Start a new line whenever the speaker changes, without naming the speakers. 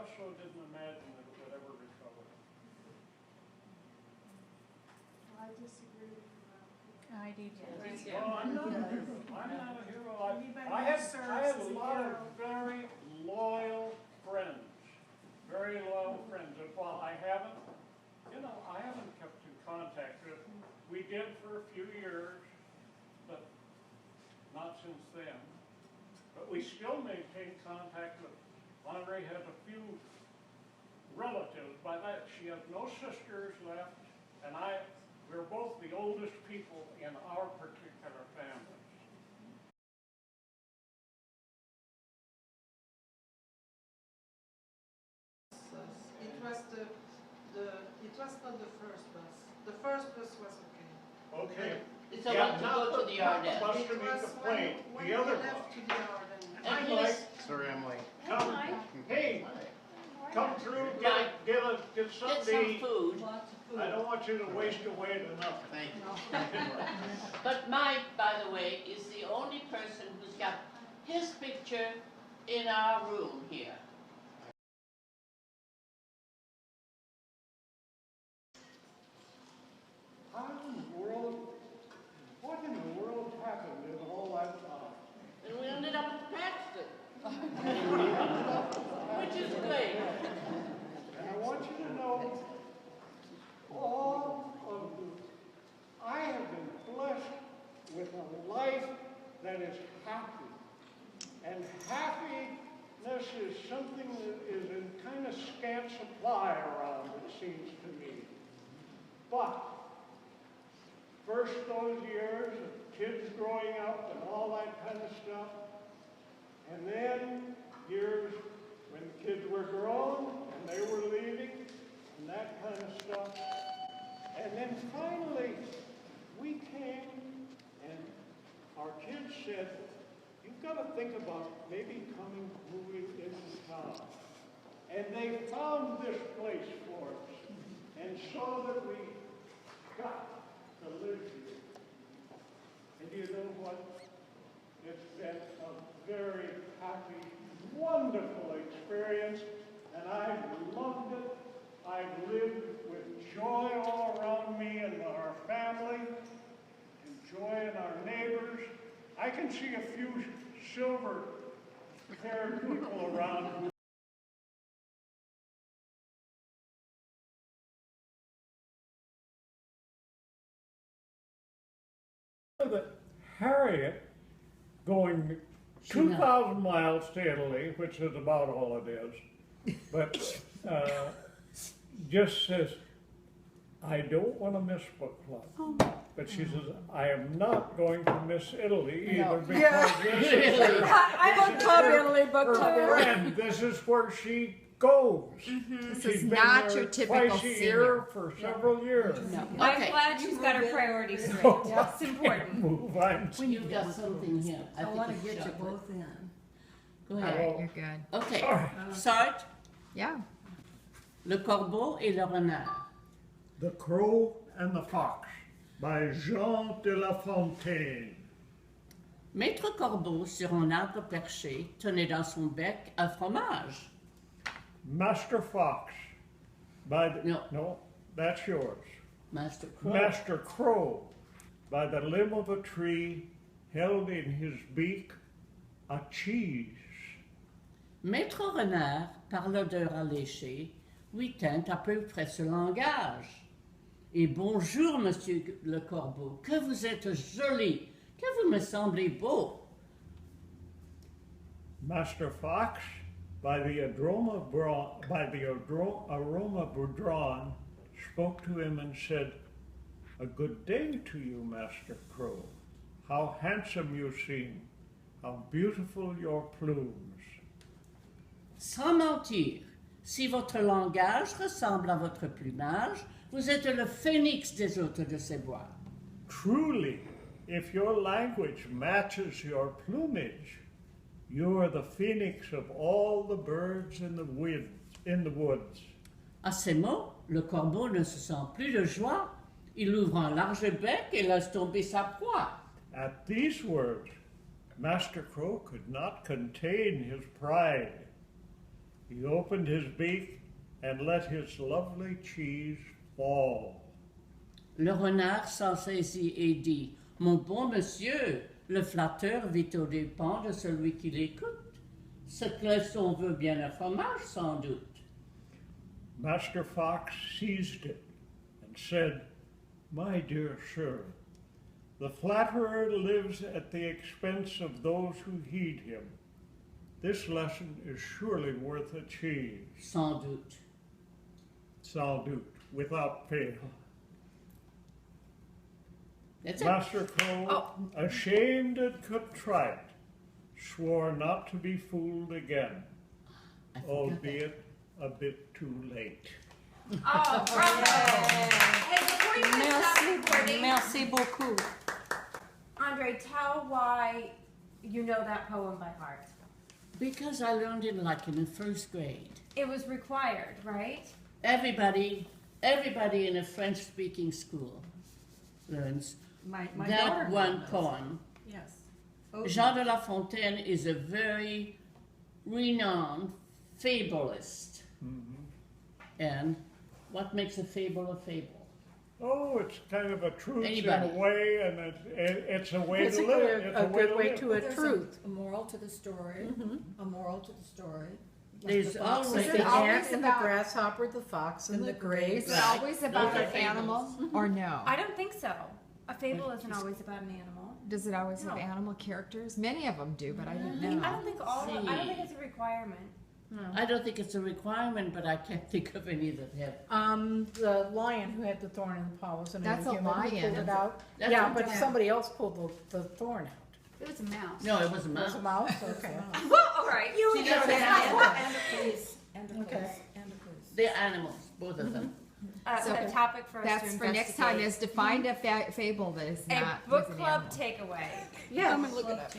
also didn't imagine that it would ever recover.
I disagree with you.
I do too.
Well, I'm not a hero. I'm not a hero. I had a lot of very loyal friends. Very loyal friends. And while I haven't kept in contact with them. We did for a few years, but not since then. But we still maintain contact with them. Andree has a few relatives. By that, she has no sisters left, and we're both the oldest people in our particular families.
It was not the first bus. The first bus was okay.
Okay.
It's a lot to go to the Ardennes.
Bus to meet the plane. The other
left
bus.
to the Ardennes.
And
Hi, Mike.
Sorry, I'm late.
Come, hey, come through, get
Get
something to
some
eat.
food.
Lots of food.
I don't want you to waste away to nothing.
Thank you.
But Mike, by the way, is the only person who's got his picture in our room here.
How in the world, what in the world happened in all that time?
And we ended up at Paxton. Which is great.
And I want you to know, I have been blessed with a life that is happy. And happiness is something that is in kind of scant supply around, it seems to me. But first those years of kids growing up and all that kind of stuff, and then years when kids were grown and they were leaving and that kind of stuff. And then finally, we came and our kids said, you've got to think about maybe moving into town. And they found this place for us and saw that we got to live here. And you know what? It's been a very happy, wonderful experience, and I've loved it. I've lived with joy all around me and our family, and joy in our neighbors. I can see a few silver-haired people around. That Harriet going 2,000 miles to Italy, which is about all it is, but just says, I don't want to miss book club. But she says, I am not going to miss Italy either because this is her,
I book club Italy book
her
club.
friend. This is where she goes.
This
She's
is
been
not
there
your typical
twice a
senior.
year for several years.
I'm
Okay.
glad she's got her priorities straight. That's important.
Move on.
You've got something here.
I
think
want
it's
to get you
chocolate.
both in.
Go
All
ahead.
right, you're good.
Okay.
All right.
Sarge,
Yeah.
le corbeau et le renard.
The Crow and the Fox by Jean de La Fontaine.
Maître Corbeau, sur un arbre perché, tenait dans son bec un fromage.
Master Fox by the,
No.
that's yours.
Master Crow.
Master Crow by the limb of a tree held in his beak a cheese.
Maître Renard, par l'odeur alléchée, lui tint à peu près ce langage. Et bonjour, monsieur le corbeau, que vous êtes joli, que vous me semblez beau.
Master Fox by the aroma drawn spoke to him and said, a good day to you, Master Crow. How handsome you seem, how beautiful your plumes.
Sans mentir, si votre langage ressemble à votre plumage, vous êtes le phénix des hôtes de ces bois.
Truly, if your language matches your plumage, you are the phoenix of all the birds in the woods.
À ces mots, le corbeau ne se sent plus de joie. Il ouvre un large bec et laisse tomber sa proie.
At these words, Master Crow could not contain his pride. He opened his beak and let his lovely cheese fall.
Le renard s'en saisit et dit, mon bon monsieur, le flatteur vit aux dépens de celui qui l'écoute. C'est que on veut bien un fromage, sans doute.
Master Fox seized it and said, my dear sir, the flatterer lives at the expense of those who heed him. This lesson is surely worth a cheese.
Sans doute.
Sans doute, without fail.
That's it.
Master Crow, ashamed and contrite, swore not to be fooled again,
I forgot that.
albeit a bit too late.
Oh, bravo! Hey, before you guys stop recording,
Merci beaucoup.
Andre, tell why you know that poem by heart.
Because I learned it like in the first grade.
It was required, right?
Everybody in a French-speaking school learns
My
that
daughter
one
knows.
poem.
Yes.
Jean de La Fontaine is a very renowned fabulist. And what makes a fable a fable?
Oh, it's kind of a truth
Anybody.
in a way, and it's a way to live.
Basically,
It's
a good way
live.
to a
There's
truth.
A moral to the story, a moral to the story. Like
There's
the fox
always
Like
and
the
it always
ant and the
about-
grasshopper, the fox and the grapes.
Is it always about
Those are
an animal or no?
I don't think so. A fable isn't always about an animal.
Does it always have
No.
animal characters? Many of them do, but I didn't
I
know.
don't think I don't think it's a requirement.
I don't think it's a requirement, but I can't think of any that have.
The lion who had the thorn in the paw wasn't
That's
a
a
human who
lion.
pulled it out.
That's
Yeah,
a-
but somebody else pulled the thorn out.
It was a mouse.
No, it was a
It was
mouse.
a mouse? Okay.
Well, all right. You
She doesn't have
And a police, and a police,
Okay.
and a police.
They're animals, both of them.
So
the topic for us
That's
to
for next time
investigate.
is to find a fable that is
A
not
book
with an
club
animal.
takeaway.
Yeah.
Look it up.